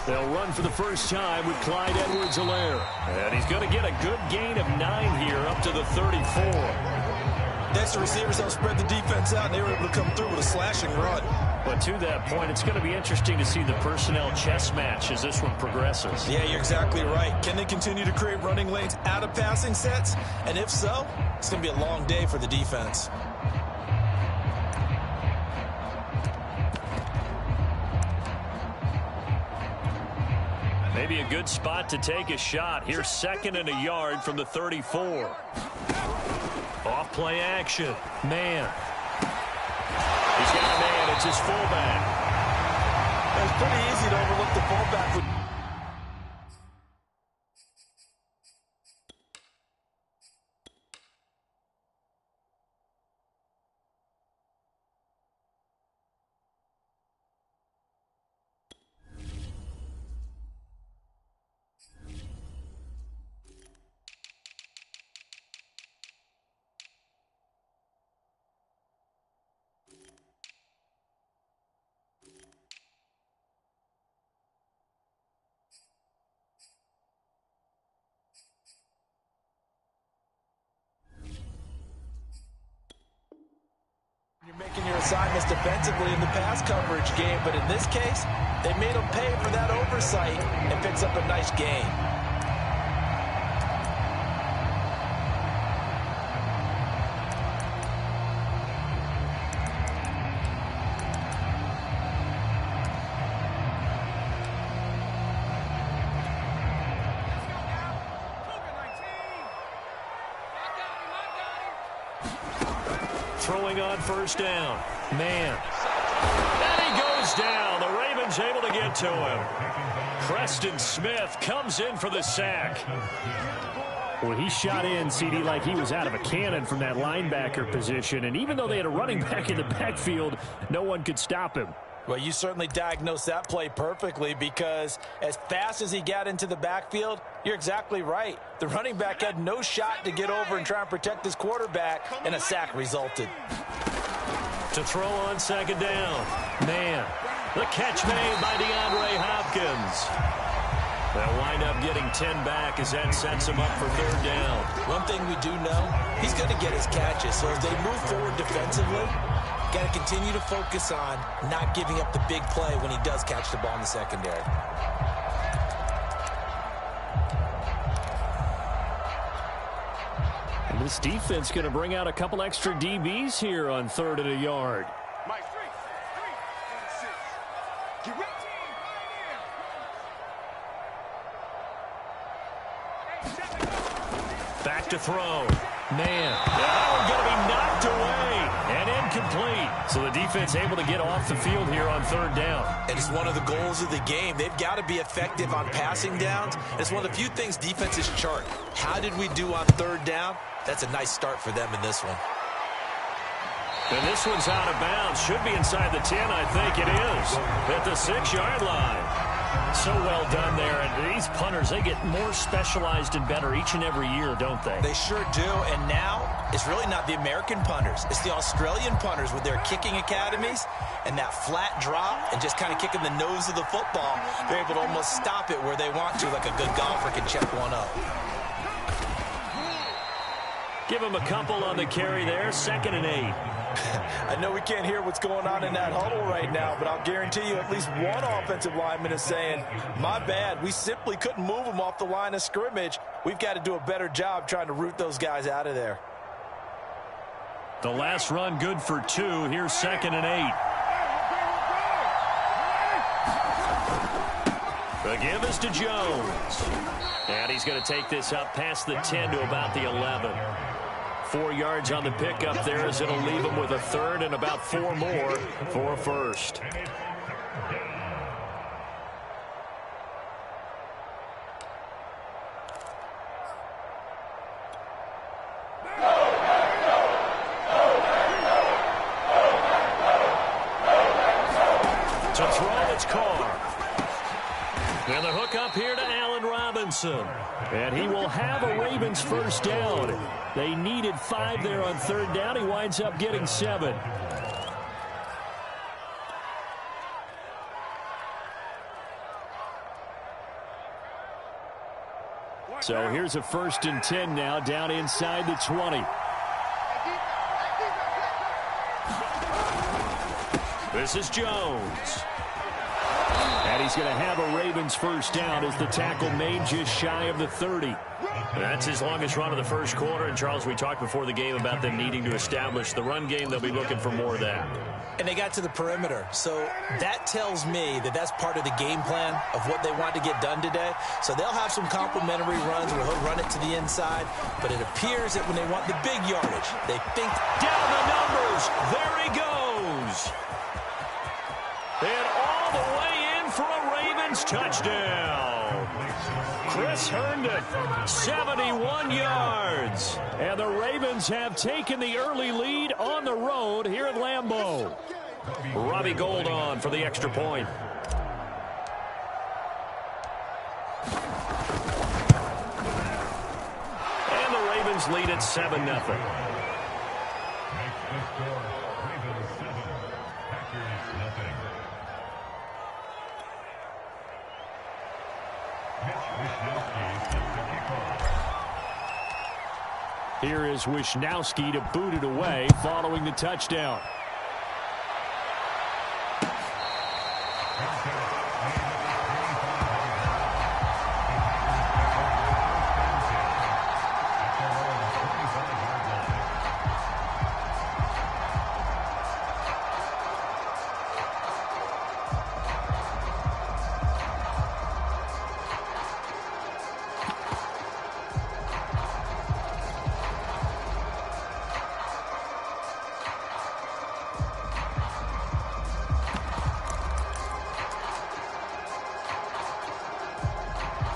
They'll run for the first time with Clyde Edwards-Helaire. And he's going to get a good gain of 9 here up to the 34. Next, the receivers helped spread the defense out, and they were able to come through with a slashing run. But to that point, it's going to be interesting to see the personnel chess match as this one progresses. Yeah, you're exactly right. Can they continue to create running lanes out of passing sets? And if so, it's going to be a long day for the defense. Maybe a good spot to take a shot. Here's 2nd and a yard from the 34. Off play action. Man. He's got a man. It's his fullback. It's pretty easy to overlook the fullback. You're making your assignments defensively in the pass coverage game, but in this case, they made him pay for that oversight and picks up a nice gain. Throwing on first down. Man. And he goes down. The Ravens able to get to him. Preston Smith comes in for the sack. Well, he shot in, CD, like he was out of a cannon from that linebacker position. And even though they had a running back in the backfield, no one could stop him. Well, you certainly diagnosed that play perfectly, because as fast as he got into the backfield, you're exactly right. The running back had no shot to get over and try and protect his quarterback, and a sack resulted. To throw on 2nd down. Man, the catch made by DeAndre Hopkins. They'll wind up getting 10 back as that sets him up for 3rd down. One thing we do know, he's going to get his catches. So as they move forward defensively, got to continue to focus on not giving up the big play when he does catch the ball in the secondary. And this defense going to bring out a couple extra DBs here on 3rd and a yard. Back to throw. Man, that one going to be knocked away and incomplete. So the defense able to get off the field here on 3rd down. And it's one of the goals of the game. They've got to be effective on passing downs. It's one of the few things defenses chart. How did we do on 3rd down? That's a nice start for them in this one. And this one's out of bounds. Should be inside the 10, I think it is. At the 6-yard line. So well done there. And these punters, they get more specialized and better each and every year, don't they? They sure do. And now, it's really not the American punters. It's the Australian punters with their kicking academies and that flat drop and just kind of kicking the nose of the football. They're able to almost stop it where they want to, like a good golfer can check one up. Give him a couple on the carry there. 2nd and 8. I know we can't hear what's going on in that huddle right now, but I'll guarantee you at least one offensive lineman is saying, my bad, we simply couldn't move them off the line of scrimmage. We've got to do a better job trying to root those guys out of there. The last run good for 2. Here's 2nd and 8. The give is to Jones. And he's going to take this up past the 10 to about the 11. 4 yards on the pickup there, as it'll leave him with a 3rd and about 4 more for a 1st. To throw, it's Carr. And the hook up here to Allen Robinson. And he will have a Ravens 1st down. They needed 5 there on 3rd down. He winds up getting 7. So here's a 1st and 10 now, down inside the 20. This is Jones. And he's going to have a Ravens first down as the tackle made just shy of the 30. That's his longest run of the first quarter. And, Charles, we talked before the game about them needing to establish the run game. They'll be looking for more of that. And they got to the perimeter. So that tells me that that's part of the game plan of what they want to get done today. So they'll have some complementary runs where he'll run it to the inside. But it appears that when they want the big yardage, they think down the numbers. There he goes. And all the way in for a Ravens touchdown. Chris Herndon, 71 yards. And the Ravens have taken the early lead on the road here at Lambeau. Robbie Gould on for the extra point. And the Ravens lead at 7-0. Here is Wishnowski to boot it away following the touchdown.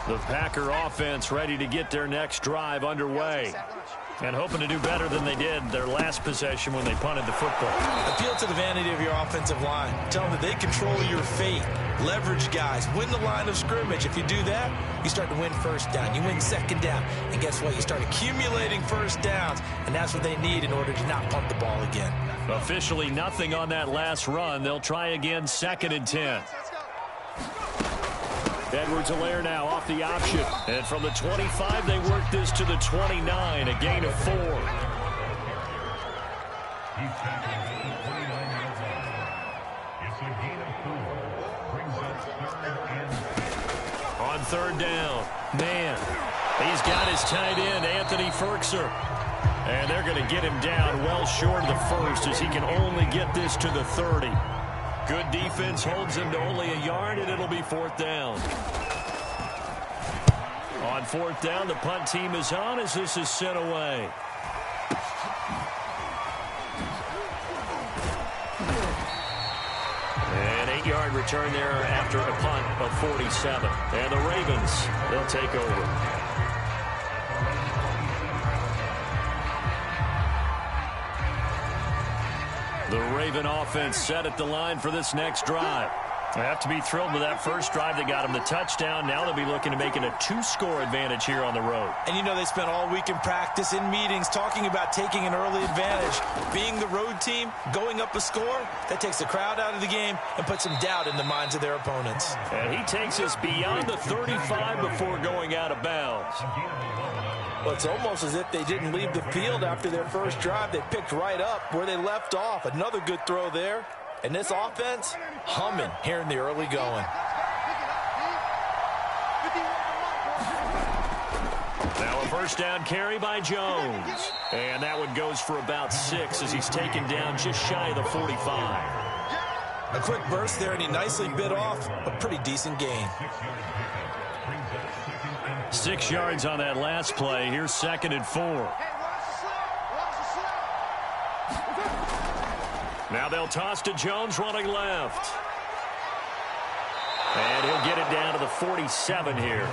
The Packer offense ready to get their next drive underway. And hoping to do better than they did their last possession when they punted the football. Appeal to the vanity of your offensive line. Tell them that they control your fate. Leverage guys. Win the line of scrimmage. If you do that, you start to win first down. You win second down. And guess what? You start accumulating first downs. And that's what they need in order to not punt the ball again. Officially nothing on that last run. They'll try again 2nd and 10. Edwards-Helaire now off the option. And from the 25, they work this to the 29, a gain of 4. On 3rd down, man, he's got his tight end, Anthony Ferkser. And they're going to get him down well short of the 1st as he can only get this to the 30. Good defense holds him to only a yard, and it'll be 4th down. On 4th down, the punt team is on as this is sent away. An 8-yard return there after a punt of 47. And the Ravens, they'll take over. The Raven offense set at the line for this next drive. They have to be thrilled with that first drive that got them the touchdown. Now they'll be looking to make it a 2-score advantage here on the road. And you know they spent all week in practice, in meetings, talking about taking an early advantage. Being the road team, going up a score, that takes the crowd out of the game and puts some doubt in the minds of their opponents. And he takes us beyond the 35 before going out of bounds. Well, it's almost as if they didn't leave the field after their first drive. They picked right up where they left off. Another good throw there. And this offense, humming here in the early going. Now a first down carry by Jones. And that one goes for about 6 as he's taken down just shy of the 45. A quick burst there, and he nicely bit off a pretty decent gain. 6 yards on that last play. Here's 2nd and 4. Now they'll toss to Jones running left. And he'll get it down to the 47 here.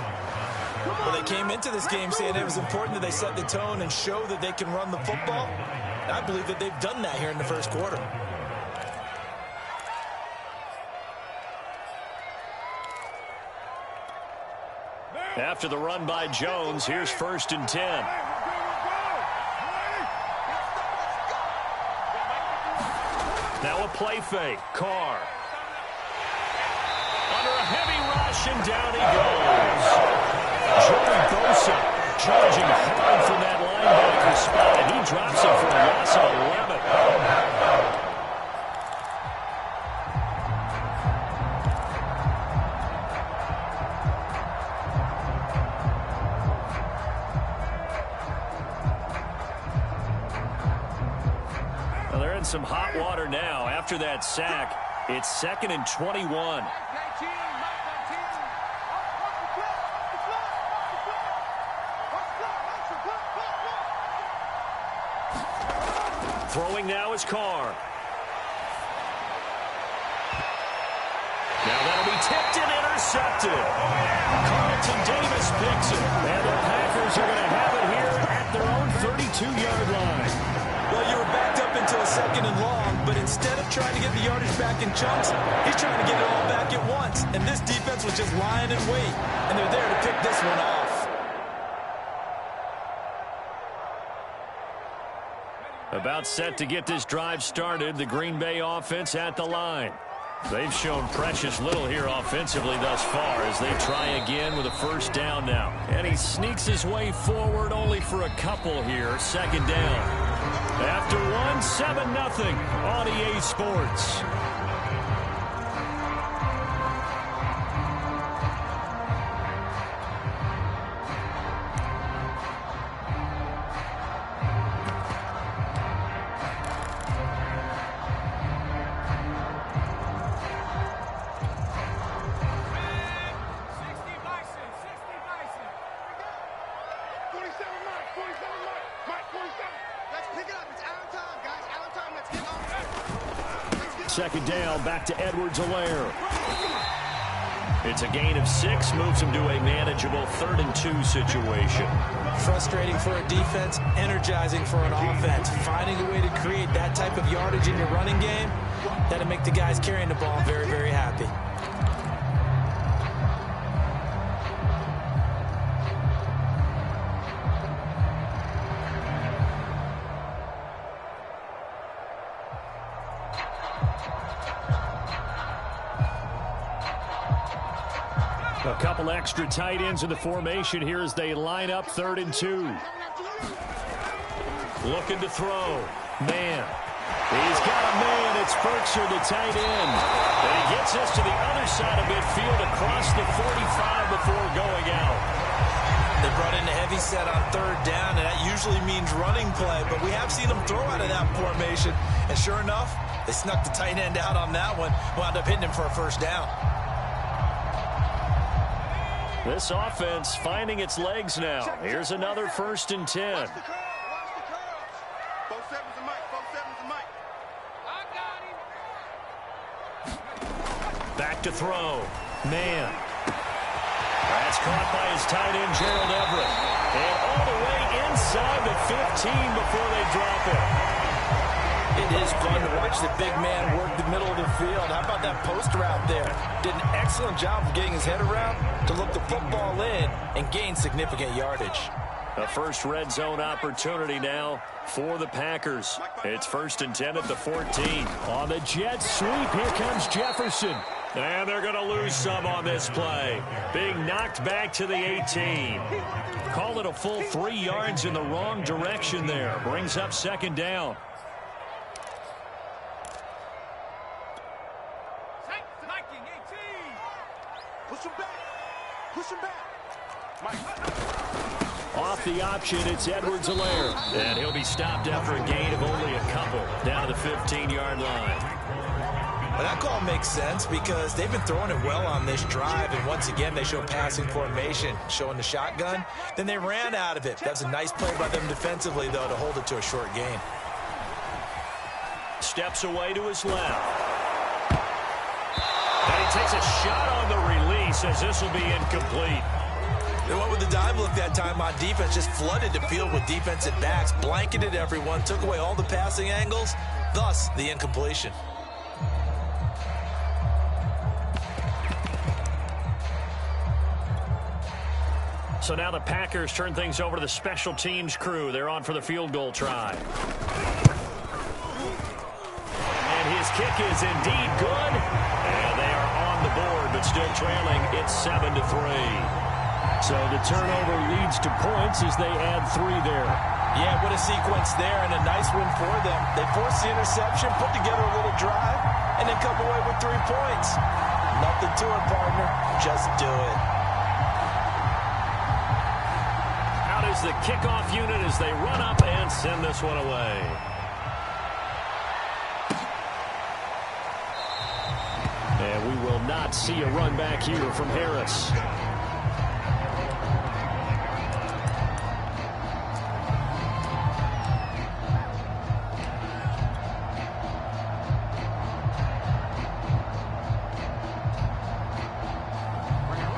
Well, they came into this game saying it was important that they set the tone and show that they can run the football. And I believe that they've done that here in the first quarter. After the run by Jones, here's 1st and 10. Now a play fake. Carr. Under a heavy rush, and down he goes. Joey Bosa Charging hard from that linebacker spot, and he drops it for a loss of 11. Well, they're in some hot water now. After that sack, it's 2nd and 21. Throwing now is Carr. Now that'll be tipped and intercepted. Carlton Davis picks it. And the Packers are going to have it here at their own 32-yard line. Well, you were backed up into a 2nd and long, but instead of trying to get the yardage back in chunks, he's trying to get it all back at once. And this defense was just lying in wait, and they're there to pick this one off. About set to get this drive started, the Green Bay offense at the line. They've shown precious little here offensively thus far as they try again with a first down now. And he sneaks his way forward only for a couple here. 2nd down. After 7-0 on EA Sports. Second down, back to Edwards-Helaire. It's a gain of 6, moves him to a manageable 3rd and 2 situation. Frustrating for a defense, energizing for an offense. Finding a way to create that type of yardage in your running game, that'll make the guys carrying the ball very, very happy. A couple extra tight ends in the formation here as they line up 3rd and 2. Looking to throw. Man. He's got a man. It's Berkshire, the tight end. And he gets us to the other side of midfield across the 45 before going out. They brought in a heavy set on 3rd down, and that usually means running play, but we have seen them throw out of that formation. And sure enough, they snuck the tight end out on that one, wound up hitting him for a first down. This offense finding its legs now. Here's another 1st and 10. Back to throw. Man. That's caught by his tight end, Gerald Everett. And all the way inside the 15 before they drop it. It is fun to watch the big man work the middle of the field. How about that post route there? Did an excellent job of getting his head around to look the football in and gain significant yardage. A first red zone opportunity now for the Packers. It's 1st and 10 at the 14. On the jet sweep, here comes Jefferson. And they're going to lose some on this play. Being knocked back to the 18. Call it a full 3 yards in the wrong direction there. Brings up 2nd down. Off the option, it's Edwards-Helaire. And he'll be stopped after a gain of only a couple down to the 15-yard line. Well, that call makes sense because they've been throwing it well on this drive, and once again they show passing formation, showing the shotgun. Then they ran out of it. That's a nice play by them defensively, though, to hold it to a short gain. Steps away to his left. And he takes a shot on the release as this will be incomplete. They went with the dive look that time on defense, just flooded the field with defensive backs, blanketed everyone, took away all the passing angles, thus the incompletion. So now the Packers turn things over to the special teams crew. They're on for the field goal try. And his kick is indeed good. And they are on the board, but still trailing. It's 7-3. So the turnover leads to points as they add 3 there. Yeah, what a sequence there, and a nice win for them. They forced the interception, put together a little drive, and then come away with 3 points. Nothing to it, partner. Just do it. Out is the kickoff unit as they run up and send this one away. And we will not see a run back here from Harris.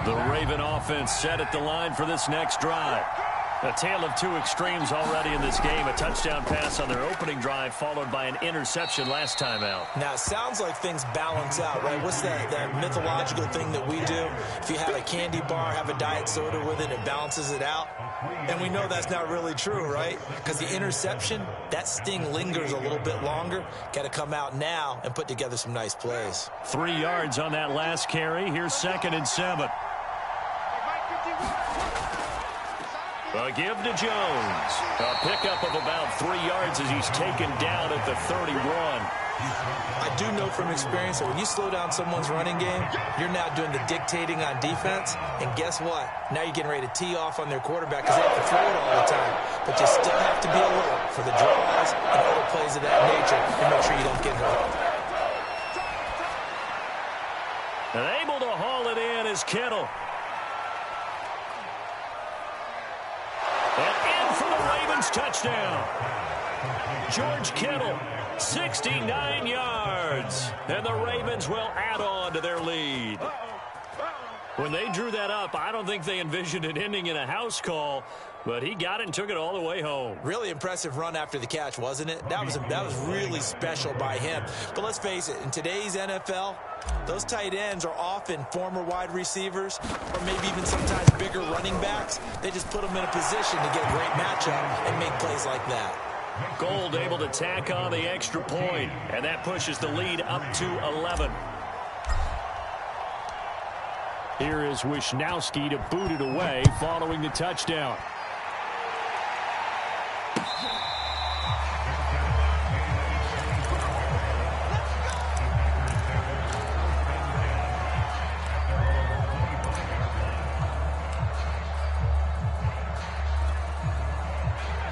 The Raven offense set at the line for this next drive. A tale of 2 extremes already in this game. A touchdown pass on their opening drive followed by an interception last time out. Now, it sounds like things balance out, right? What's that mythological thing that we do? If you have a candy bar, have a diet soda with it, it balances it out. And we know that's not really true, right? Because the interception, that sting lingers a little bit longer. Got to come out now and put together some nice plays. 3 yards on that last carry. Here's 2nd and 7. A give to Jones. A pickup of about 3 yards as he's taken down at the 31. I do know from experience that when you slow down someone's running game, you're now doing the dictating on defense. And guess what? Now you're getting ready to tee off on their quarterback because they have to throw it all the time. But you still have to be alert for the draws and other plays of that nature and make sure you don't get hurt. And able to haul it in is Kittle. And in for the Ravens touchdown. George Kittle, 69 yards. And the Ravens will add on to their lead. When they drew that up, I don't think they envisioned it ending in a house call, but he got it and took it all the way home. Really impressive run after the catch, wasn't it? That was really special by him. But let's face it, in today's NFL, those tight ends are often former wide receivers or maybe even sometimes bigger running backs. They just put them in a position to get a great matchup and make plays like that. Gold able to tack on the extra point, and that pushes the lead up to 11. Here is Wisnowski to boot it away following the touchdown.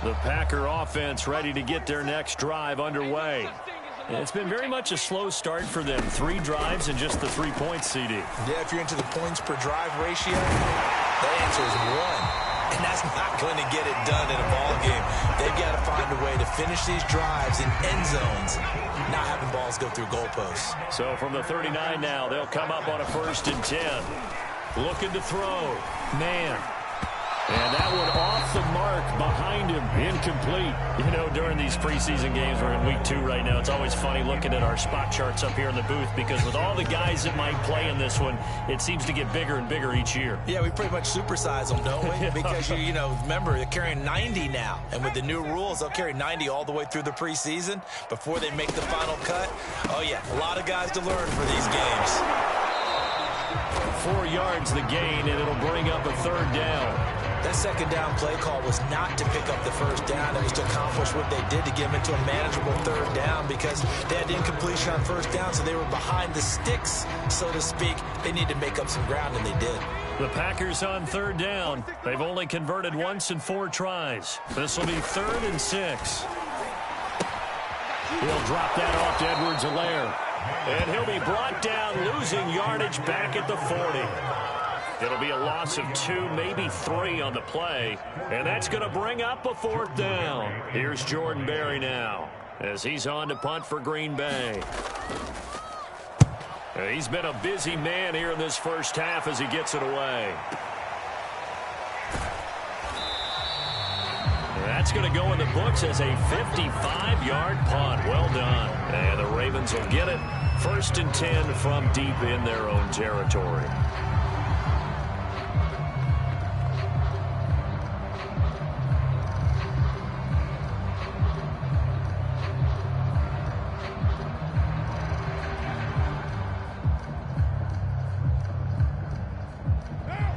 The Packer offense ready to get their next drive underway. It's been very much a slow start for them. 3 drives and just the 3 points, CD. Yeah, if you're into the points per drive ratio, that answer is 1. And that's not going to get it done in a ball game. They've got to find a way to finish these drives in end zones, not having balls go through goalposts. So from the 39 now, they'll come up on a 1st and 10. Looking to throw. Man. And that one off the mark behind him. Incomplete. You know, during these preseason games, we're in week 2 right now. It's always funny looking at our spot charts up here in the booth because with all the guys that might play in this one, it seems to get bigger and bigger each year. Yeah, we pretty much supersize them, don't we? Because, you know, remember, they're carrying 90 now. And with the new rules, they'll carry 90 all the way through the preseason before they make the final cut. Oh, yeah, a lot of guys to learn for these games. 4 yards the gain, and it'll bring up a 3rd down. That 2nd down play call was not to pick up the 1st down. It was to accomplish what they did to get them into a manageable 3rd down because they had incompletion on 1st down, so they were behind the sticks, so to speak. They need to make up some ground, and they did. The Packers on 3rd down. They've only converted once in 4 tries. This will be 3rd and 6. He'll drop that off to Edwards-Helaire. And he'll be brought down, losing yardage back at the 40. It'll be a loss of 2, maybe 3 on the play. And that's going to bring up a 4th down. Here's Jordan Berry now as he's on to punt for Green Bay. He's been a busy man here in this first half as he gets it away. That's going to go in the books as a 55-yard punt. Well done. And the Ravens will get it. 1st and 10 from deep in their own territory.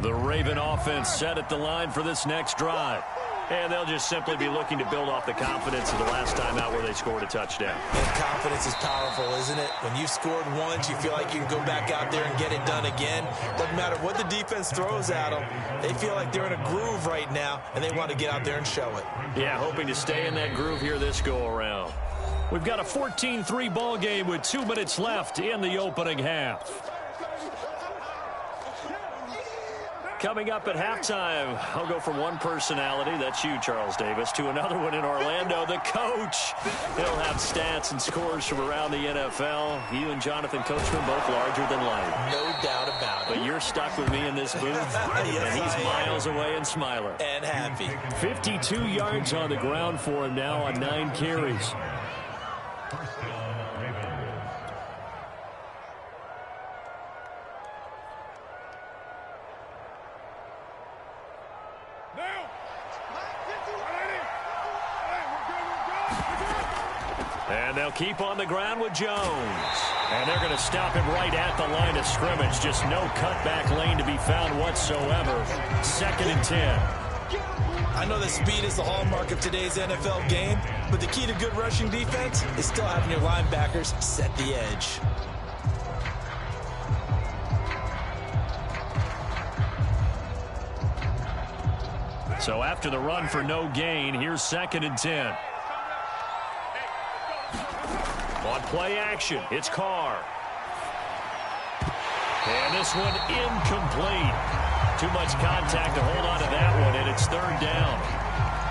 The Raven offense set at the line for this next drive. And they'll just simply be looking to build off the confidence of the last time out where they scored a touchdown. And confidence is powerful, isn't it? When you've scored once, you feel like you can go back out there and get it done again. Doesn't matter what the defense throws at them. They feel like they're in a groove right now, and they want to get out there and show it. Yeah, hoping to stay in that groove here this go-around. We've got a 14-3 ball game with 2 minutes left in the opening half. Coming up at halftime, I'll go from one personality, that's you, Charles Davis, to another one in Orlando, the coach. He'll have stats and scores from around the NFL. You and Jonathan Coachman both larger than life. No doubt about it. But you're stuck with me in this booth, Yes, and he's miles away and smiling. And happy. 52 yards on the ground for him now on 9 carries. And they'll keep on the ground with Jones. And they're going to stop him right at the line of scrimmage. Just no cutback lane to be found whatsoever. 2nd and 10. I know that speed is the hallmark of today's NFL game, but the key to good rushing defense is still having your linebackers set the edge. So after the run for no gain, here's 2nd and 10. On play action, it's Carr. And this one incomplete. Too much contact to hold on to that one, and it's 3rd down.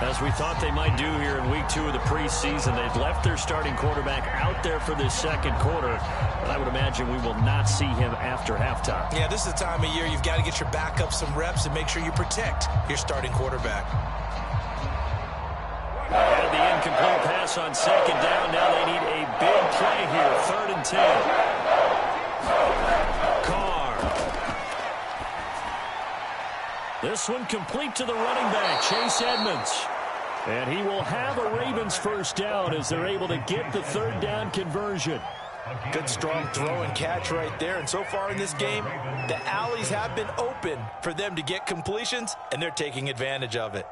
As we thought they might do here in week 2 of the preseason, they've left their starting quarterback out there for this 2nd quarter. But I would imagine we will not see him after halftime. Yeah, this is the time of year you've got to get your backup some reps and make sure you protect your starting quarterback. Had the incomplete pass on 2nd down. Now they need a big play here. 3rd and 10. Carr. This one complete to the running back, Chase Edmonds. And he will have a Ravens first down as they're able to get the 3rd down conversion. Good strong throw and catch right there. And so far in this game, the alleys have been open for them to get completions, and they're taking advantage of it.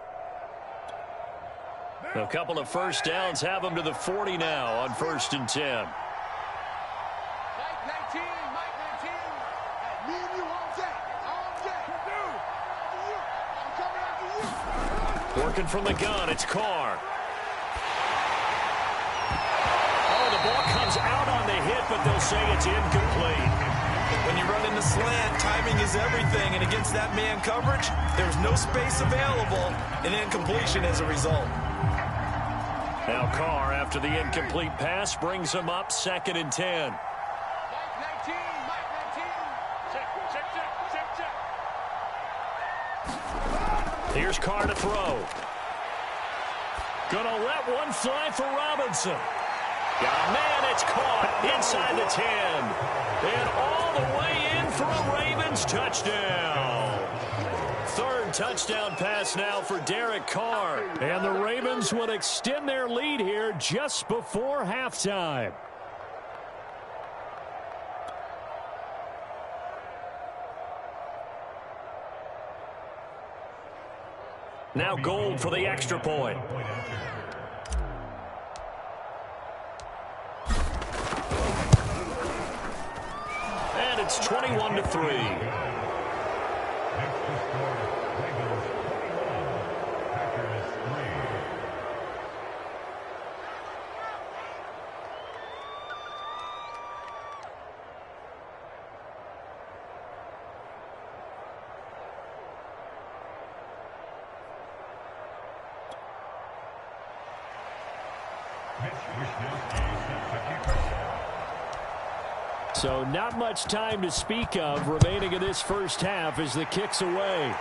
A couple of first downs have them to the 40 now on 1st and 10. Working from the gun, it's Carr. Oh, the ball comes out on the hit, but they'll say it's incomplete. When you run in the slant, timing is everything, and against that man coverage, there's no space available, and incompletion as a result. Now Carr, after the incomplete pass, brings him up 2nd and 10. Here's Carr to throw. Gonna let one fly for Robinson. Yeah, man, it's caught inside the 10. And all the way in for a Ravens touchdown. 3rd touchdown pass now for Derek Carr. And the Ravens will extend their lead here just before halftime. Now Gold for the extra point. And it's 21-3. So not much time to speak of remaining in this first half as the kick's away.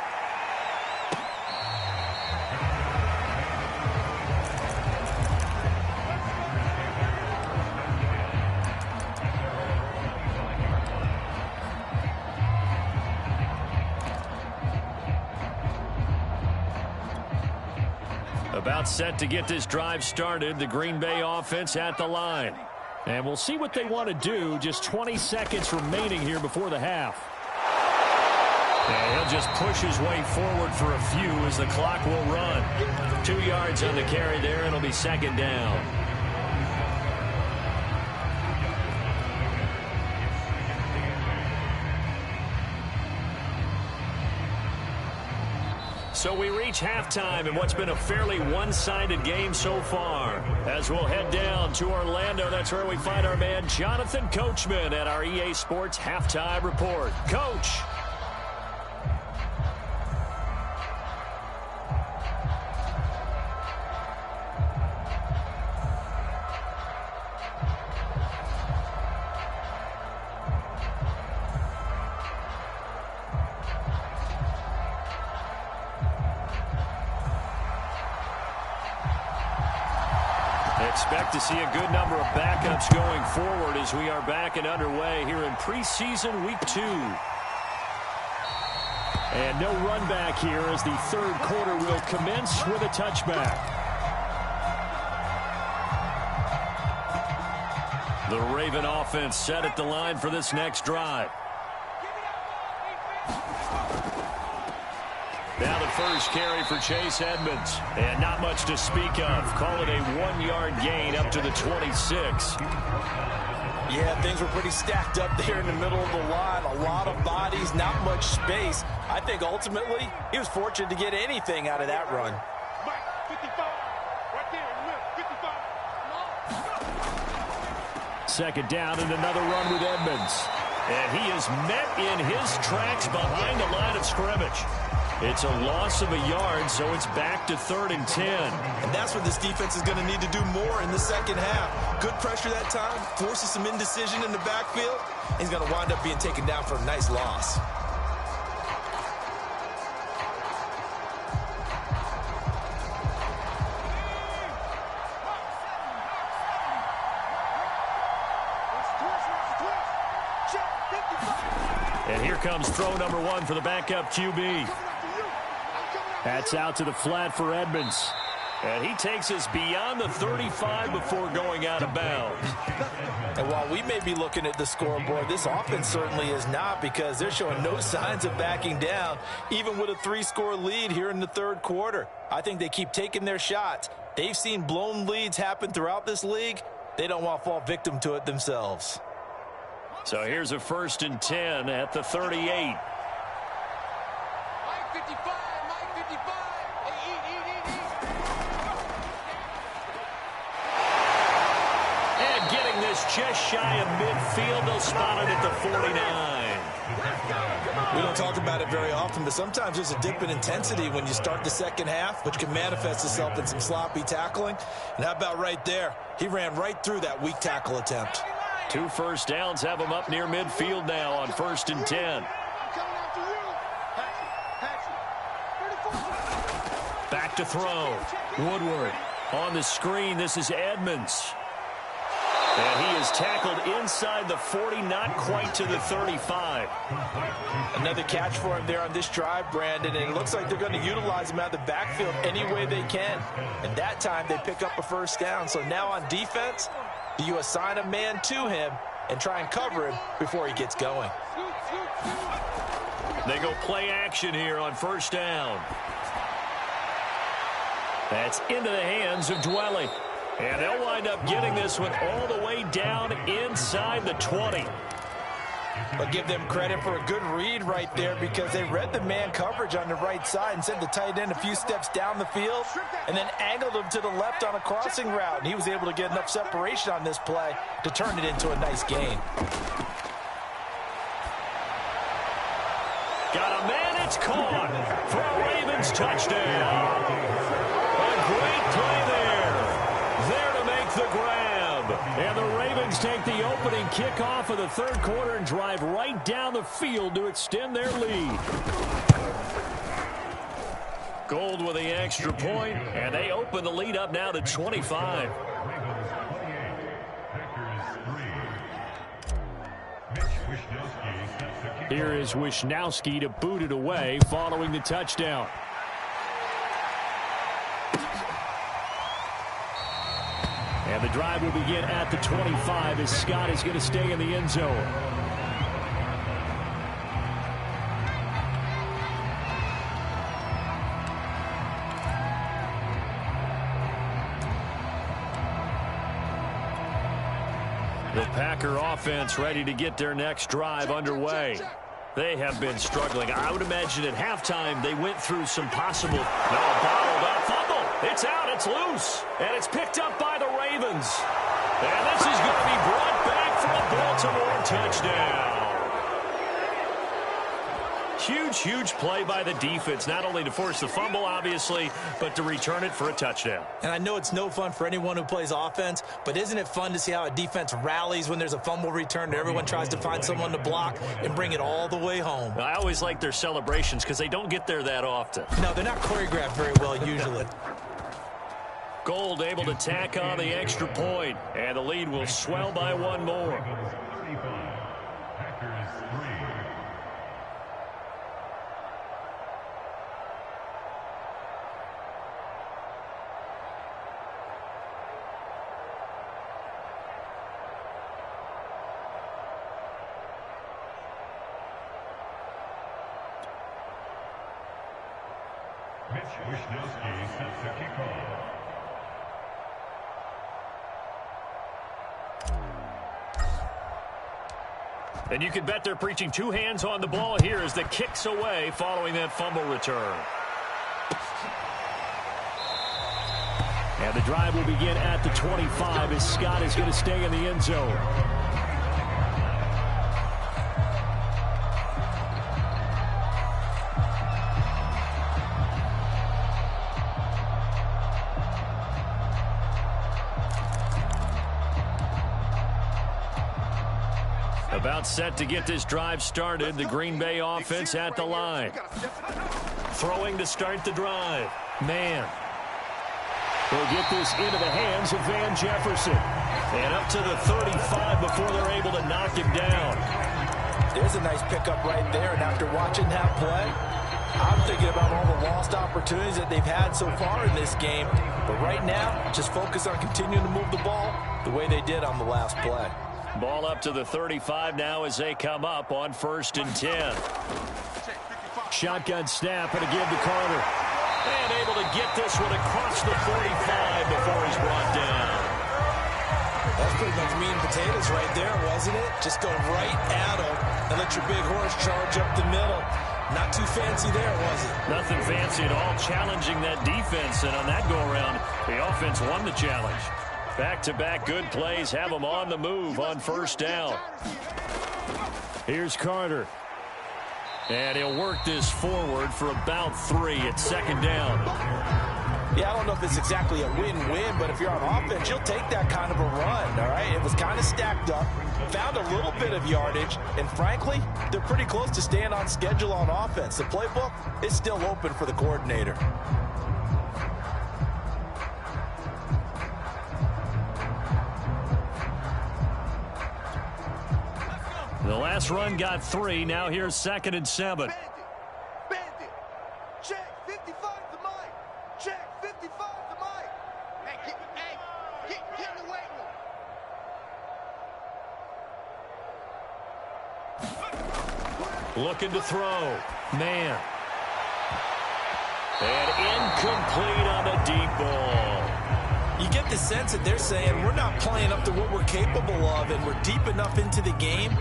About set to get this drive started, the Green Bay offense at the line. And we'll see what they want to do. Just 20 seconds remaining here before the half. And he'll just push his way forward for a few as the clock will run. 2 yards on the carry there. It'll be second down. So we reach halftime in what's been a fairly one-sided game so far. As we'll head down to Orlando, that's where we find our man Jonathan Coachman at our EA Sports Halftime Report. Coach. Expect to see a good number of backups going forward as we are back and underway here in preseason week 2. And no run back here as the third quarter will commence with a touchback. The Raven offense set at the line for this next drive. Now the first carry for Chase Edmonds. And not much to speak of. Call it a 1-yard gain up to the 26. Yeah, things were pretty stacked up there in the middle of the line. A lot of bodies, not much space. I think ultimately he was fortunate to get anything out of that run. Second down and another run with Edmonds. And he is met in his tracks behind the line of scrimmage. It's a loss of a yard, so it's back to 3rd and 10. And that's what this defense is going to need to do more in the second half. Good pressure that time, forces some indecision in the backfield. He's going to wind up being taken down for a nice loss. And here comes throw number 1 for the backup QB. That's out to the flat for Edmonds. And he takes us beyond the 35 before going out of bounds. And while we may be looking at the scoreboard, this offense certainly is not, because they're showing no signs of backing down, even with a 3-score lead here in the third quarter. I think they keep taking their shots. They've seen blown leads happen throughout this league. They don't want to fall victim to it themselves. So here's a 1st and 10 at the 38. Just shy of midfield. They'll spot it at the 49. We don't talk about it very often, but sometimes there's a dip in intensity when you start the second half, which can manifest itself in some sloppy tackling. And how about right there? He ran right through that weak tackle attempt. 2 first downs have him up near midfield now on 1st and 10. Back to throw. Woodward on the screen. This is Edmonds. And he is tackled inside the 40, not quite to the 35. Another catch for him there on this drive, Brandon, and it looks like they're going to utilize him out of the backfield any way they can. And that time they pick up a first down. So now on defense, do you assign a man to him and try and cover him before he gets going? They go play action here on 1st down. That's into the hands of Dwelly. And they'll wind up getting this one all the way down inside the 20. But give them credit for a good read right there, because they read the man coverage on the right side and sent the tight end a few steps down the field and then angled him to the left on a crossing route. And he was able to get enough separation on this play to turn it into a nice gain. Got a man, it's caught for a Ravens touchdown. A great play there. There to make the grab. And the Ravens take the opening kickoff of the third quarter and drive right down the field to extend their lead. Gold with the extra point, and they open the lead up now to 25. Here is Wisnowski to boot it away following the touchdown. And the drive will begin at the 25 as Scott is going to stay in the end zone. The Packer offense ready to get their next drive underway. They have been struggling. I would imagine at halftime they went through some possible... No, bottled up. Fumble. It's out. It's loose. And it's picked up by the Ravens. And this is going to be brought back for a Baltimore touchdown. Huge, huge play by the defense, not only to force the fumble, obviously, but to return it for a touchdown. And I know it's no fun for anyone who plays offense, but isn't it fun to see how a defense rallies when there's a fumble return and everyone tries to find someone to block and bring it all the way home? I always like their celebrations because they don't get there that often. No, they're not choreographed very well usually. Gold able to tack on the extra point, and the lead will swell by one more. And you can bet they're preaching two hands on the ball here as the kick's away following that fumble return. And the drive will begin at the 25 as Scott is going to stay in the end zone. About set to get this drive started. The Green Bay offense at the line. Throwing to start the drive. Man. They'll get this into the hands of Van Jefferson. And up to the 35 before they're able to knock him down. There's a nice pickup right there. And after watching that play, I'm thinking about all the lost opportunities that they've had so far in this game. But right now, just focus on continuing to move the ball the way they did on the last play. Ball up to the 35 now as they come up on 1st and 10. Shotgun snap and a give to Carter. And able to get this one across the 45 before he's brought down. That's pretty much meat and potatoes right there, wasn't it? Just go right at him and let your big horse charge up the middle. Not too fancy there, was it? Nothing fancy at all, challenging that defense. And on that go-around, the offense won the challenge. Back-to-back good plays have them on the move on 1st down. Here's Carter. And he'll work this forward for about 3 at 2nd down. Yeah, I don't know if it's exactly a win-win, but if you're on offense, you'll take that kind of a run, all right? It was kind of stacked up, found a little bit of yardage, and frankly, they're pretty close to staying on schedule on offense. The playbook is still open for the coordinator. The last run got 3. Now here's 2nd and 7. Bandit. Check 55 to Mike. Check 55 to Mike. Hey, get in the weight room. Looking to throw. Man. And incomplete on the deep ball. You get the sense that they're saying we're not playing up to what we're capable of, and we're deep enough into the game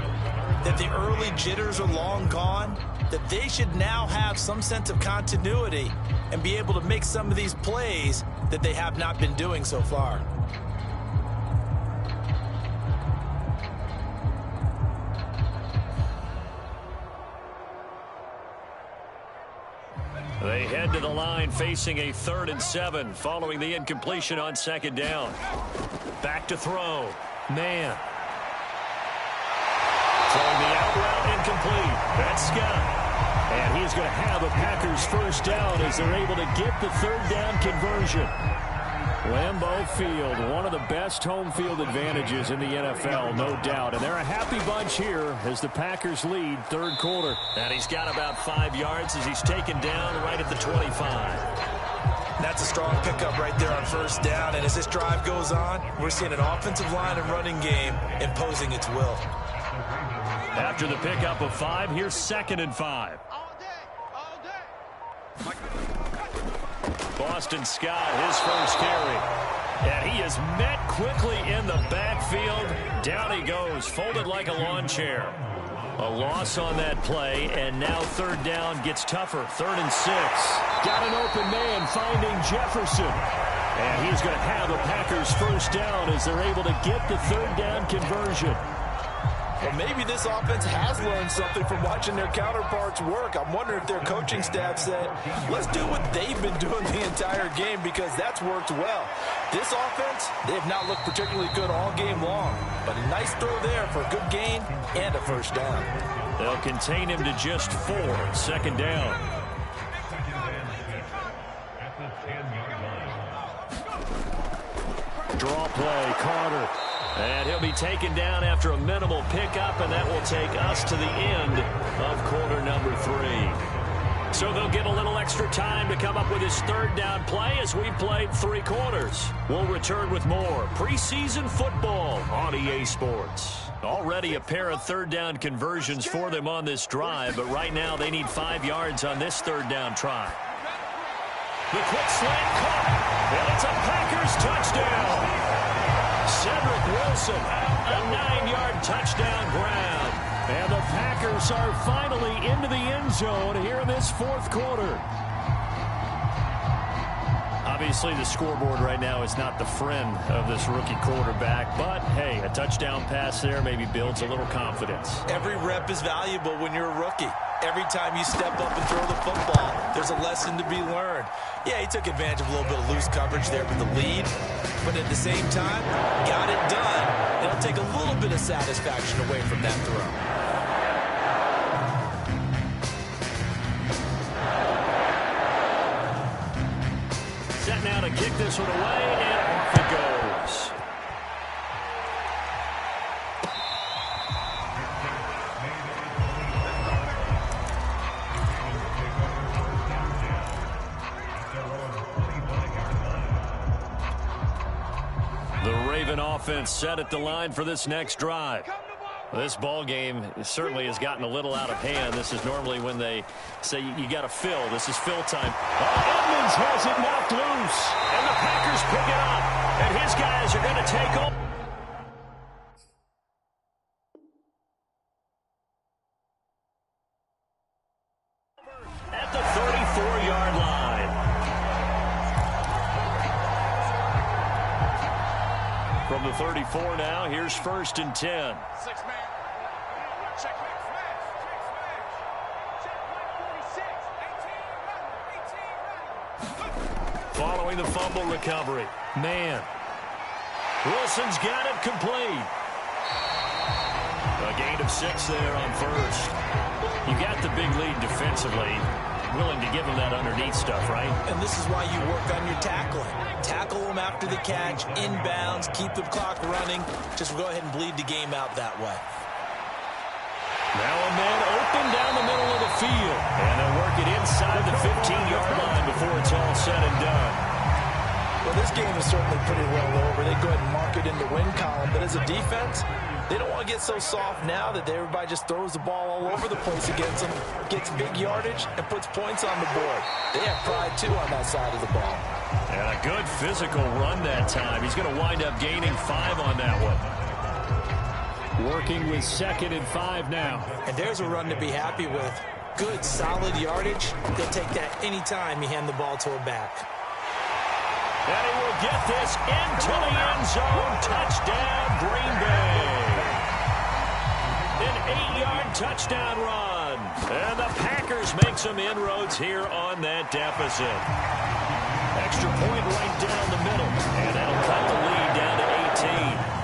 that the early jitters are long gone, that they should now have some sense of continuity and be able to make some of these plays that they have not been doing so far. They head to the line facing a 3rd and 7 following the incompletion on 2nd down. Back to throw. Man. Throwing the out route incomplete. That's Scott. And he's going to have a Packers 1st down as they're able to get the 3rd down conversion. Lambeau Field, one of the best home field advantages in the NFL, no doubt. And they're a happy bunch here as the Packers lead 3rd quarter. And he's got about 5 yards as he's taken down right at the 25. That's a strong pickup right there on 1st down. And as this drive goes on, we're seeing an offensive line and running game imposing its will. After the pickup of 5, here's 2nd and 5. All day. Boston Scott, his first carry. And he is met quickly in the backfield. Down he goes, folded like a lawn chair. A loss on that play, and now third down gets tougher. 3rd and 6. Got an open man finding Jefferson. And he's going to have the Packers first down as they're able to get the third down conversion. Well, maybe this offense has learned something from watching their counterparts work. I'm wondering if their coaching staff said, let's do what they've been doing the entire game, because that's worked well. This offense, they have not looked particularly good all game long, but a nice throw there for a good gain and a first down. They'll contain him to just 4. 2nd down. Draw play, Carter. And he'll be taken down after a minimal pickup, and that will take us to the end of quarter number 3. So they'll get a little extra time to come up with his third down play as we played 3 quarters. We'll return with more preseason football on EA Sports. Already a pair of third down conversions for them on this drive, but right now they need 5 yards on this third down try. The quick slant caught, and it's a Packers touchdown. Cedric Wilson, a 9-yard touchdown grab. And the Packers are finally into the end zone here in this 4th quarter. Obviously, the scoreboard right now is not the friend of this rookie quarterback, but, hey, a touchdown pass there maybe builds a little confidence. Every rep is valuable when you're a rookie. Every time you step up and throw the football, there's a lesson to be learned. Yeah, he took advantage of a little bit of loose coverage there with the lead, but at the same time, got it done. It'll take a little bit of satisfaction away from that throw. Set now to kick this one away, and off it goes. The Raven offense set at the line for this next drive. This ball game certainly has gotten a little out of hand. This is normally when they say you got to fill. This is fill time. Edmonds has it knocked loose. And the Packers pick it up. And his guys are going to take over. At the 34-yard line. From the 34 now, here's 1st and 10. Following the fumble recovery. Man. Wilson's got it complete. A gain of 6 there on 1st. You got the big lead defensively. Willing to give him that underneath stuff, right? And this is why you work on your tackling. Tackle them after the catch, inbounds, keep the clock running. Just go ahead and bleed the game out that way. Now a man open down the middle of the field. And they'll work it inside the 15-yard line before it's all said and done. Well, this game is certainly pretty well over. They go ahead and mark it in the win column. But as a defense, they don't want to get so soft now that everybody just throws the ball all over the place against them, gets big yardage, and puts points on the board. They have pride, too, on that side of the ball. And a good physical run that time. He's going to wind up gaining 5 on that one. Working with 2nd and 5 now. And there's a run to be happy with. Good, solid yardage. They'll take that any time you hand the ball to a back. And he will get this into the end zone. Touchdown, Green Bay. An 8-yard touchdown run. And the Packers make some inroads here on that deficit. Extra point right down the middle. And that'll cut the lead down to 18.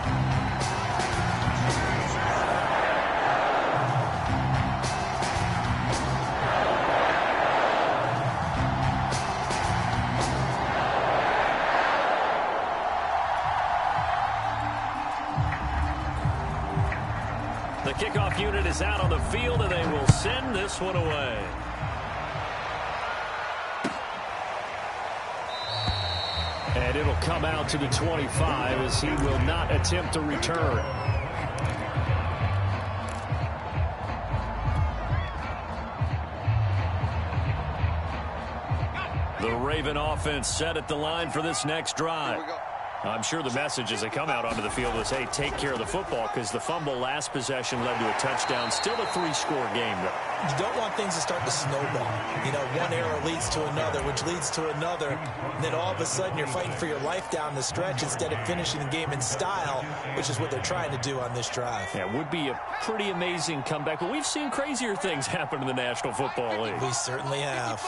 The kickoff unit is out on the field, and they will send this one away. And it'll come out to the 25 as he will not attempt a return. The Raven offense set at the line for this next drive. I'm sure the message as they come out onto the field is, hey, take care of the football, because the fumble last possession led to a touchdown. Still a 3-score game, though. You don't want things to start to snowball. You know, one error leads to another, which leads to another. And then all of a sudden you're fighting for your life down the stretch instead of finishing the game in style, which is what they're trying to do on this drive. Yeah, it would be a pretty amazing comeback, but we've seen crazier things happen in the National Football League. We certainly have.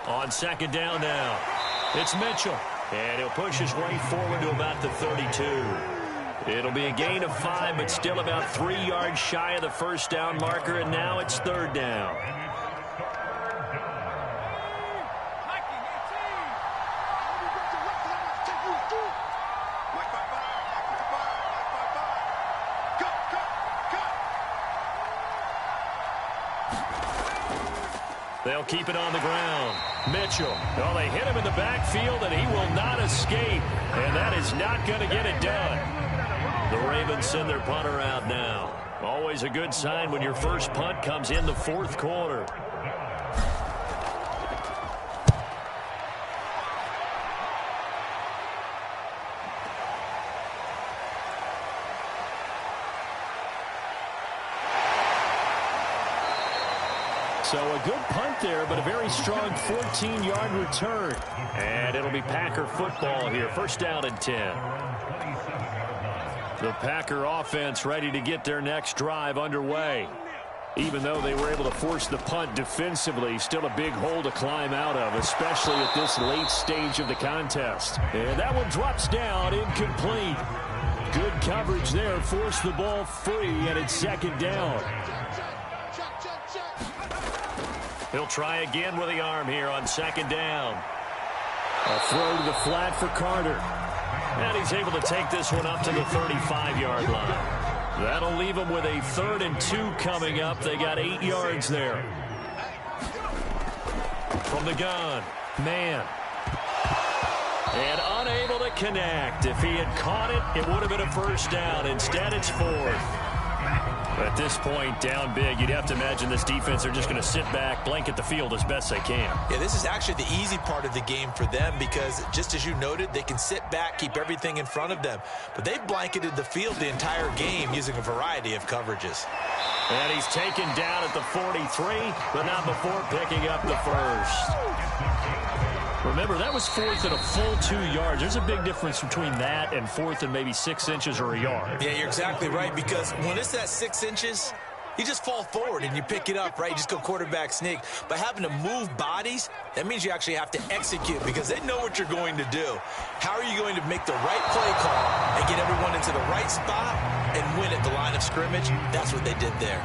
On second down now, it's Mitchell, and he'll push his way forward to about the 32. It'll be a gain of 5, but still about 3 yards shy of the first down marker, and now it's third down. They'll keep it on the ground. Mitchell. Oh, they hit him in the backfield, and he will not escape. And that is not going to get it done. The Ravens send their punter out now. Always a good sign when your first punt comes in the fourth quarter. So a good punt there, but a very strong 14-yard return. And it'll be Packer football here. First down and 10. The Packer offense ready to get their next drive underway. Even though they were able to force the punt defensively, still a big hole to climb out of, especially at this late stage of the contest. And that one drops down, incomplete. Good coverage there, forced the ball free, and it's second down. He'll try again with the arm here on second down. A throw to the flat for Carter. And he's able to take this one up to the 35-yard line. That'll leave him with a 3rd and 2 coming up. They got 8 yards there. From the gun, man. And unable to connect. If he had caught it, it would have been a first down. Instead, it's 4th. At this point, down big, you'd have to imagine this defense, they're just going to sit back, blanket the field as best they can. Yeah, this is actually the easy part of the game for them because, just as you noted, they can sit back, keep everything in front of them. But they've blanketed the field the entire game using a variety of coverages. And he's taken down at the 43, but not before picking up the first. Remember, that was 4th and a full 2 yards. There's a big difference between that and 4th and maybe 6 inches or a yard. Yeah, you're exactly right, because when it's that 6 inches, you just fall forward and you pick it up, right? You just go quarterback sneak. But having to move bodies, that means you actually have to execute because they know what you're going to do. How are you going to make the right play call and get everyone into the right spot and win at the line of scrimmage? That's what they did there.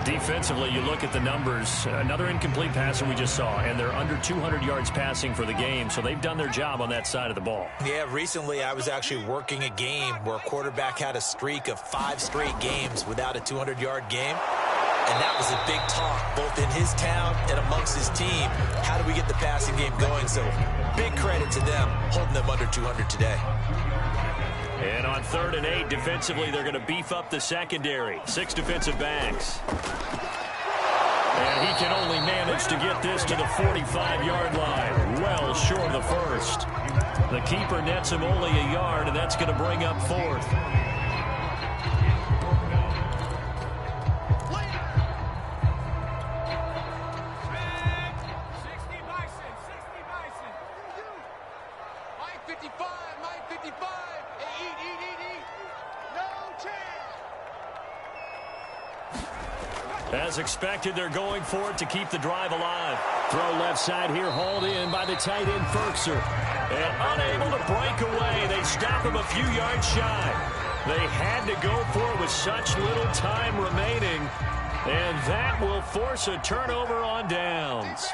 Defensively, you look at the numbers. Another incomplete passer we just saw, and they're under 200 yards passing for the game, so they've done their job on that side of the ball. Yeah, recently I was actually working a game where a quarterback had a streak of 5 straight games without a 200-yard game, and that was a big talk both in his town and amongst his team. How do we get the passing game going? So big credit to them holding them under 200 today. And on 3rd and 8, defensively, they're going to beef up the secondary. 6 defensive backs. And he can only manage to get this to the 45-yard line. Well short of the first. The keeper nets him only a yard, and that's going to bring up 4th. As expected, they're going for it to keep the drive alive. Throw left side here, hauled in by the tight end, Ferkser. And unable to break away. They stop him a few yards shy. They had to go for it with such little time remaining. And that will force a turnover on downs.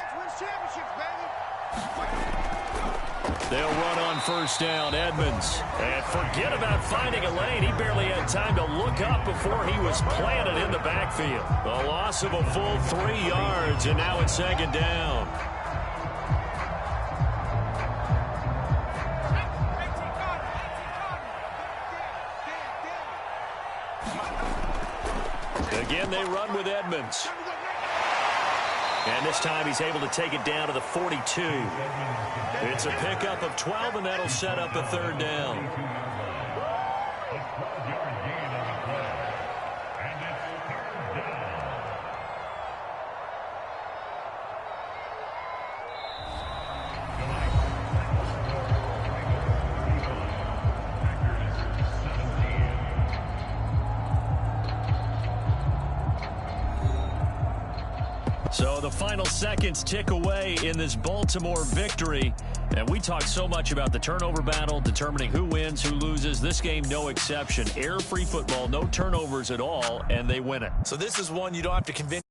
They'll run on first down, Edmonds. And forget about finding a lane. He barely had time to look up before he was planted in the backfield. A loss of a full 3 yards, and now it's second down. Again, they run with Edmonds. And this time he's able to take it down to the 42. It's a pickup of 12, and that'll set up a third down. So the final seconds tick away in this Baltimore victory. And we talk so much about the turnover battle, determining who wins, who loses. This game, no exception. Error-free football, no turnovers at all, and they win it. So this is one you don't have to convince